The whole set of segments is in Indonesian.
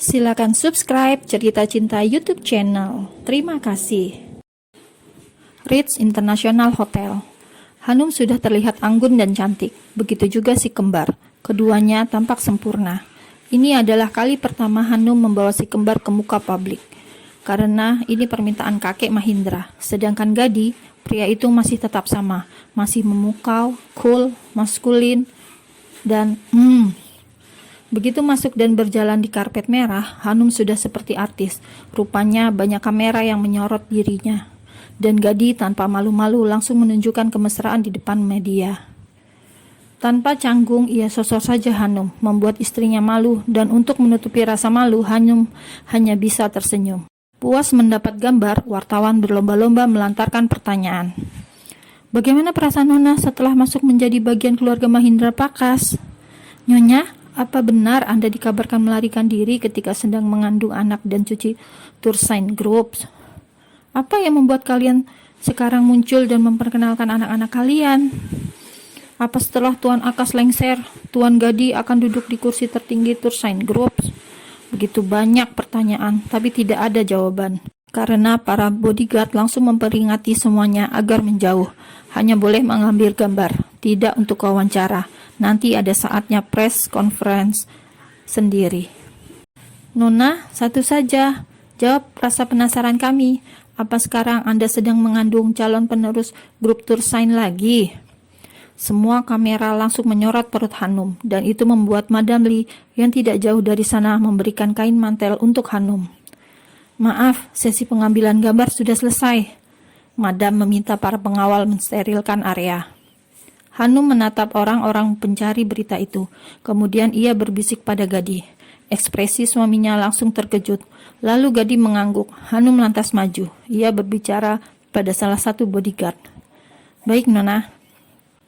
Silakan subscribe Cerita Cinta YouTube channel. Terima kasih. Ritz International Hotel. Hanum sudah terlihat anggun dan cantik. Begitu juga si kembar. Keduanya tampak sempurna. Ini adalah kali pertama Hanum membawa si kembar ke muka publik. Karena ini permintaan kakek Mahindra. Sedangkan Gadi, pria itu masih tetap sama. Masih memukau, cool, maskulin, dan Begitu masuk dan berjalan di karpet merah, Hanum sudah seperti artis. Rupanya banyak kamera yang menyorot dirinya. Dan Gadi tanpa malu-malu langsung menunjukkan kemesraan di depan media. Tanpa canggung, ia sosor saja Hanum, membuat istrinya malu, dan untuk menutupi rasa malu, Hanum hanya bisa tersenyum. Puas mendapat gambar, wartawan berlomba-lomba melantarkan pertanyaan. Bagaimana perasaan Nona setelah masuk menjadi bagian keluarga Mahindra Prakas? Nyonya, apa benar Anda dikabarkan melarikan diri ketika sedang mengandung anak dan cuci Tursain Group? Apa yang membuat kalian sekarang muncul dan memperkenalkan anak-anak kalian? Apa setelah Tuan Akas lengser, Tuan Gadi akan duduk di kursi tertinggi Tursain Group? Begitu banyak pertanyaan, tapi tidak ada jawaban. Karena para bodyguard langsung memperingati semuanya agar menjauh. Hanya boleh mengambil gambar, tidak untuk wawancara. Nanti ada saatnya press conference sendiri. Nona, satu saja. Jawab rasa penasaran kami. Apa sekarang Anda sedang mengandung calon penerus grup Tursain lagi? Semua kamera langsung menyorot perut Hanum, dan itu membuat Madam Lee yang tidak jauh dari sana memberikan kain mantel untuk Hanum. Maaf, sesi pengambilan gambar sudah selesai. Madam meminta para pengawal mensterilkan area. Hanum menatap orang-orang pencari berita itu. Kemudian ia berbisik pada Gadi. Ekspresi suaminya langsung terkejut. Lalu Gadi mengangguk. Hanum lantas maju. Ia berbicara pada salah satu bodyguard. Baik, Nona.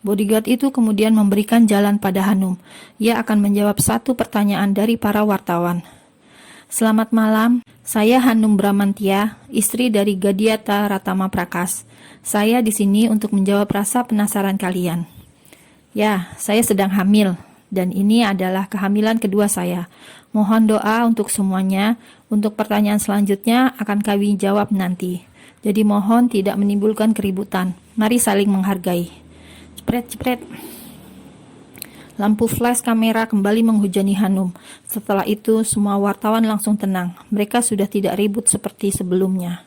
Bodyguard itu kemudian memberikan jalan pada Hanum. Ia akan menjawab satu pertanyaan dari para wartawan. Selamat malam, saya Hanum Bramantia, istri dari Gadiata Ratama Prakas. Saya di sini untuk menjawab rasa penasaran kalian. Ya, saya sedang hamil, dan ini adalah kehamilan kedua saya. Mohon doa untuk semuanya. Untuk pertanyaan selanjutnya akan kami jawab nanti. Jadi mohon tidak menimbulkan keributan. Mari saling menghargai. Jepret-jepret. Lampu flash kamera kembali menghujani Hanum. Setelah itu, semua wartawan langsung tenang. Mereka sudah tidak ribut seperti sebelumnya.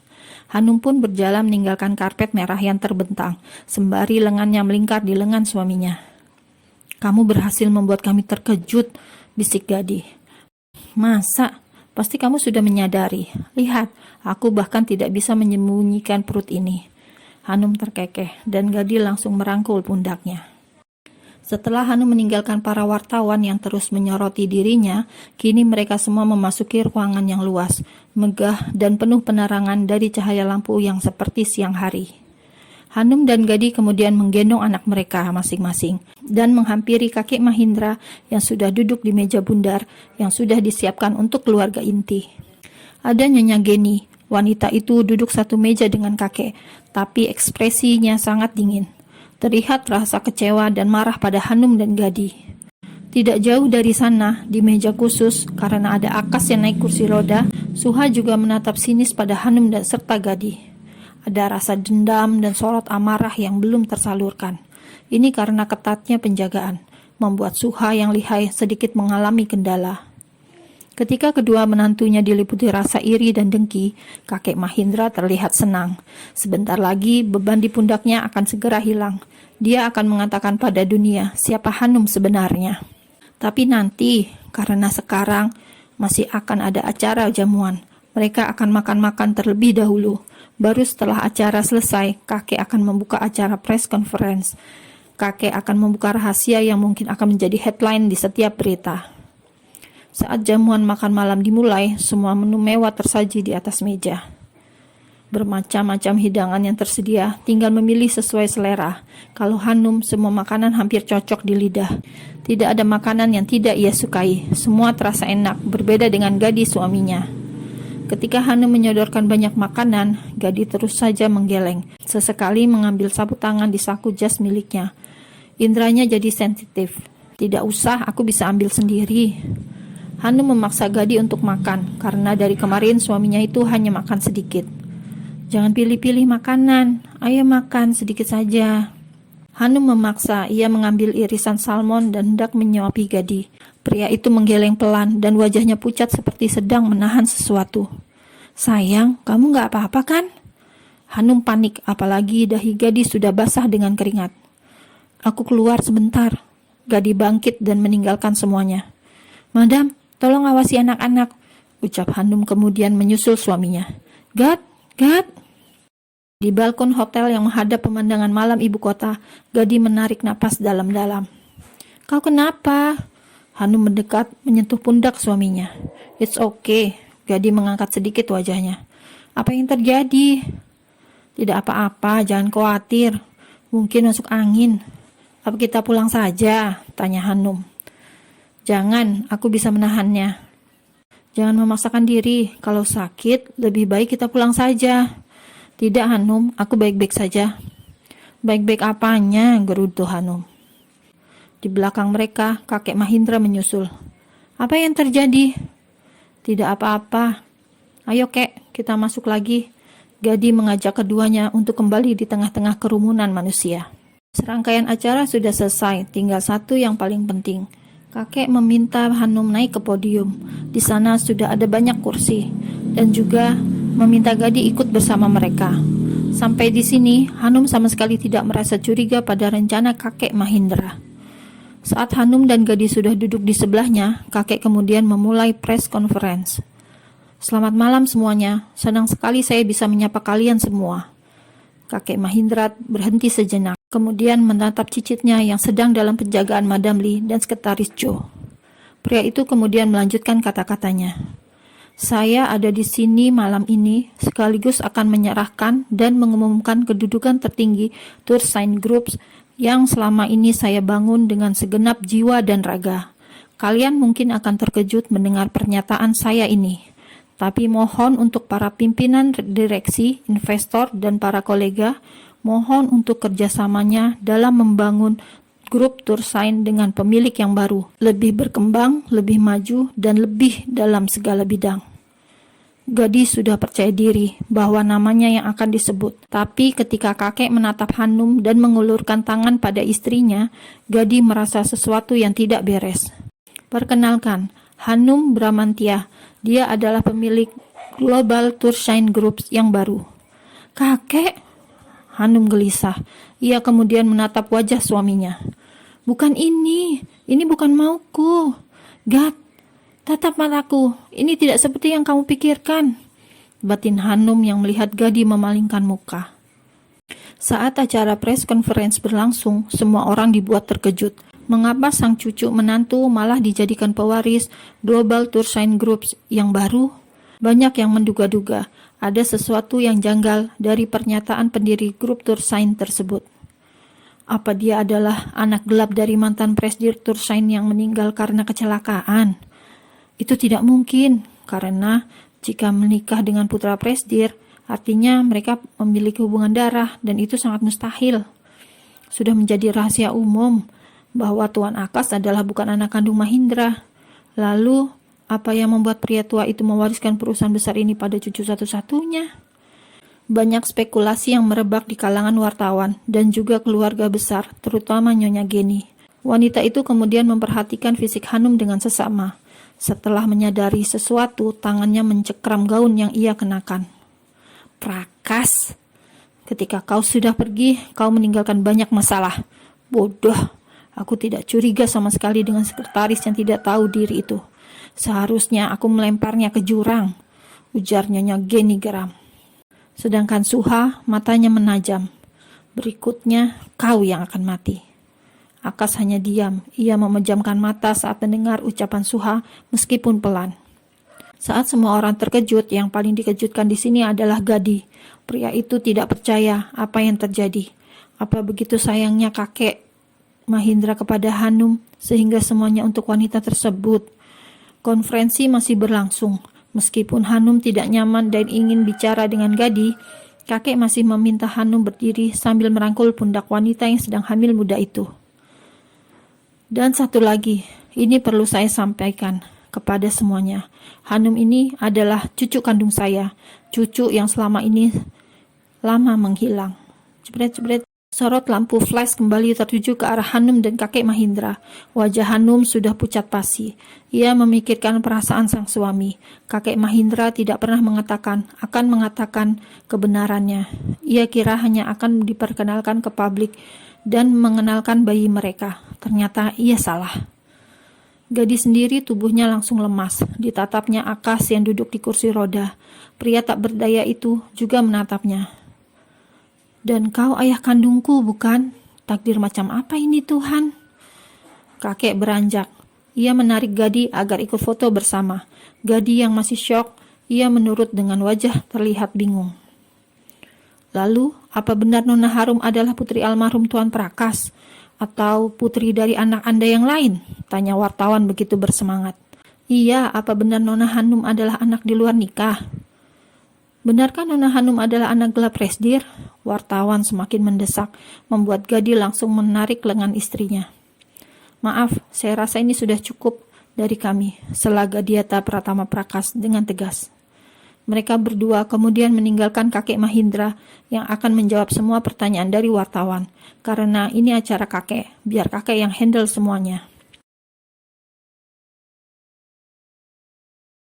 Hanum pun berjalan meninggalkan karpet merah yang terbentang, sembari lengannya melingkar di lengan suaminya. Kamu berhasil membuat kami terkejut, bisik Gadi. Masa? Pasti kamu sudah menyadari. Lihat, aku bahkan tidak bisa menyembunyikan perut ini. Hanum terkekeh, dan Gadi langsung merangkul pundaknya. Setelah Hanum meninggalkan para wartawan yang terus menyoroti dirinya, kini mereka semua memasuki ruangan yang luas, megah dan penuh penerangan dari cahaya lampu yang seperti siang hari. Hanum dan Gadi kemudian menggendong anak mereka masing-masing dan menghampiri kakek Mahindra yang sudah duduk di meja bundar yang sudah disiapkan untuk keluarga inti. Ada Nyonya Geni, wanita itu duduk satu meja dengan kakek, tapi ekspresinya sangat dingin. Terlihat rasa kecewa dan marah pada Hanum dan Gadi. Tidak jauh dari sana, di meja khusus, karena ada Akas yang naik kursi roda, Suha juga menatap sinis pada Hanum dan serta Gadi. Ada rasa dendam dan sorot amarah yang belum tersalurkan. Ini karena ketatnya penjagaan, membuat Suha yang lihai sedikit mengalami kendala. Ketika kedua menantunya diliputi rasa iri dan dengki, kakek Mahindra terlihat senang. Sebentar lagi beban di pundaknya akan segera hilang. Dia akan mengatakan pada dunia siapa Hanum sebenarnya. Tapi nanti, karena sekarang masih akan ada acara jamuan, mereka akan makan-makan terlebih dahulu. Baru setelah acara selesai, kakek akan membuka acara press conference. Kakek akan membuka rahasia yang mungkin akan menjadi headline di setiap berita. Saat jamuan makan malam dimulai, semua menu mewah tersaji di atas meja. Bermacam-macam hidangan yang tersedia, tinggal memilih sesuai selera. Kalau Hanum, semua makanan hampir cocok di lidah. Tidak ada makanan yang tidak ia sukai. Semua terasa enak, berbeda dengan Gadi suaminya. Ketika Hanum menyodorkan banyak makanan, Gadi terus saja menggeleng. Sesekali mengambil sapu tangan di saku jas miliknya. Indranya jadi sensitif. Tidak usah, aku bisa ambil sendiri. Hanum memaksa Gadi untuk makan, karena dari kemarin suaminya itu hanya makan sedikit. Jangan pilih-pilih makanan, ayo makan sedikit saja. Hanum memaksa, ia mengambil irisan salmon dan hendak menyuapi Gadi. Pria itu menggeleng pelan dan wajahnya pucat seperti sedang menahan sesuatu. Sayang, kamu gak apa-apa kan? Hanum panik, apalagi dahi Gadi sudah basah dengan keringat. Aku keluar sebentar. Gadi bangkit dan meninggalkan semuanya. Madam, tolong awasi anak-anak, ucap Hanum kemudian menyusul suaminya. Gad. Di balkon hotel yang menghadap pemandangan malam ibu kota, Gadi menarik napas dalam-dalam. Kau kenapa? Hanum mendekat, menyentuh pundak suaminya. It's okay. Gadi mengangkat sedikit wajahnya. Apa yang terjadi? Tidak apa-apa, jangan khawatir. Mungkin masuk angin. Apa kita pulang saja? Tanya Hanum. Jangan, aku bisa menahannya. Jangan memaksakan diri. Kalau sakit, lebih baik kita pulang saja. Tidak Hanum, aku baik-baik saja. Baik-baik apanya? Gerutu Hanum. Di belakang mereka, kakek Mahindra menyusul. Apa yang terjadi? Tidak apa-apa. Ayo kek, kita masuk lagi. Gadi mengajak keduanya untuk kembali di tengah-tengah kerumunan manusia. Serangkaian acara sudah selesai, tinggal satu yang paling penting. Kakek meminta Hanum naik ke podium. Di sana sudah ada banyak kursi, dan juga meminta Gadi ikut bersama mereka. Sampai di sini, Hanum sama sekali tidak merasa curiga pada rencana kakek Mahindra. Saat Hanum dan Gadi sudah duduk di sebelahnya, kakek kemudian memulai press conference. Selamat malam semuanya, senang sekali saya bisa menyapa kalian semua. Kakek Mahindra berhenti sejenak, kemudian menatap cicitnya yang sedang dalam penjagaan Madam Lee dan sekretaris Joe. Pria itu kemudian melanjutkan kata-katanya. Saya ada di sini malam ini sekaligus akan menyerahkan dan mengumumkan kedudukan tertinggi Tursign Groups yang selama ini saya bangun dengan segenap jiwa dan raga. Kalian mungkin akan terkejut mendengar pernyataan saya ini, tapi mohon untuk para pimpinan direksi, investor, dan para kolega, mohon untuk kerjasamanya dalam membangun grup Tursign dengan pemilik yang baru, lebih berkembang, lebih maju, dan lebih dalam segala bidang. Gadi sudah percaya diri bahwa namanya yang akan disebut, tapi ketika kakek menatap Hanum dan mengulurkan tangan pada istrinya, Gadi merasa sesuatu yang tidak beres. Perkenalkan, Hanum Bramantia, dia adalah pemilik Global Tursign Groups yang baru. Kakek? Hanum gelisah. Ia kemudian menatap wajah suaminya. Bukan ini bukan mauku. Gad, tatap mataku, ini tidak seperti yang kamu pikirkan. Batin Hanum yang melihat Gadi memalingkan muka. Saat acara press conference berlangsung, semua orang dibuat terkejut. Mengapa sang cucu menantu malah dijadikan pewaris Global Tursign Groups yang baru? Banyak yang menduga-duga ada sesuatu yang janggal dari pernyataan pendiri grup Tursign tersebut. Apa dia adalah anak gelap dari mantan presdir Tursign yang meninggal karena kecelakaan? Itu tidak mungkin, karena jika menikah dengan putra presdir, artinya mereka memiliki hubungan darah dan itu sangat mustahil. Sudah menjadi rahasia umum bahwa Tuan Akas adalah bukan anak kandung Mahindra. Lalu, apa yang membuat pria tua itu mewariskan perusahaan besar ini pada cucu satu-satunya? Banyak spekulasi yang merebak di kalangan wartawan dan juga keluarga besar, terutama Nyonya Geni. Wanita itu kemudian memperhatikan fisik Hanum dengan sesama. Setelah menyadari sesuatu, tangannya mencekram gaun yang ia kenakan. Prakas, ketika kau sudah pergi, kau meninggalkan banyak masalah. Bodoh, aku tidak curiga sama sekali dengan sekretaris yang tidak tahu diri itu. Seharusnya aku melemparnya ke jurang, ujar Nyonya Geni geram. Sedangkan Suha matanya menajam. Berikutnya kau yang akan mati. Akas hanya diam. Ia memejamkan mata saat mendengar ucapan Suha meskipun pelan. Saat semua orang terkejut, yang paling dikejutkan di sini adalah Gadi. Pria itu tidak percaya apa yang terjadi. Apa begitu sayangnya kakek Mahindra kepada Hanum sehingga semuanya untuk wanita tersebut. Konferensi masih berlangsung. Meskipun Hanum tidak nyaman dan ingin bicara dengan Gadi, kakek masih meminta Hanum berdiri sambil merangkul pundak wanita yang sedang hamil muda itu. Dan satu lagi, ini perlu saya sampaikan. kepada semuanya. Hanum ini adalah cucu kandung saya, cucu yang selama ini lama menghilang. Jebret-jebret. Sorot lampu flash kembali tertuju ke arah Hanum dan kakek Mahindra. Wajah Hanum sudah pucat pasi. Ia memikirkan perasaan sang suami. Kakek Mahindra tidak pernah akan mengatakan kebenarannya. Ia kira hanya akan diperkenalkan ke publik dan mengenalkan bayi mereka. Ternyata ia salah. Gadis sendiri tubuhnya langsung lemas. Ditatapnya Akas yang duduk di kursi roda. Pria tak berdaya itu juga menatapnya. Dan kau ayah kandungku, bukan? Takdir macam apa ini, Tuhan? Kakek beranjak. Ia menarik Gadi agar ikut foto bersama. Gadi yang masih syok, ia menurut dengan wajah terlihat bingung. Lalu, apa benar Nona Harum adalah putri almarhum Tuan Prakas? Atau putri dari anak Anda yang lain? Tanya wartawan begitu bersemangat. Iya, apa benar Nona Hanum adalah anak di luar nikah? Benarkah Nona Hanum adalah anak gelap Resdir? Wartawan semakin mendesak, membuat Gadi langsung menarik lengan istrinya. Maaf, saya rasa ini sudah cukup dari kami, sela Gadiata Pratama Prakas dengan tegas. Mereka berdua kemudian meninggalkan kakek Mahindra yang akan menjawab semua pertanyaan dari wartawan. Karena ini acara kakek, biar kakek yang handle semuanya.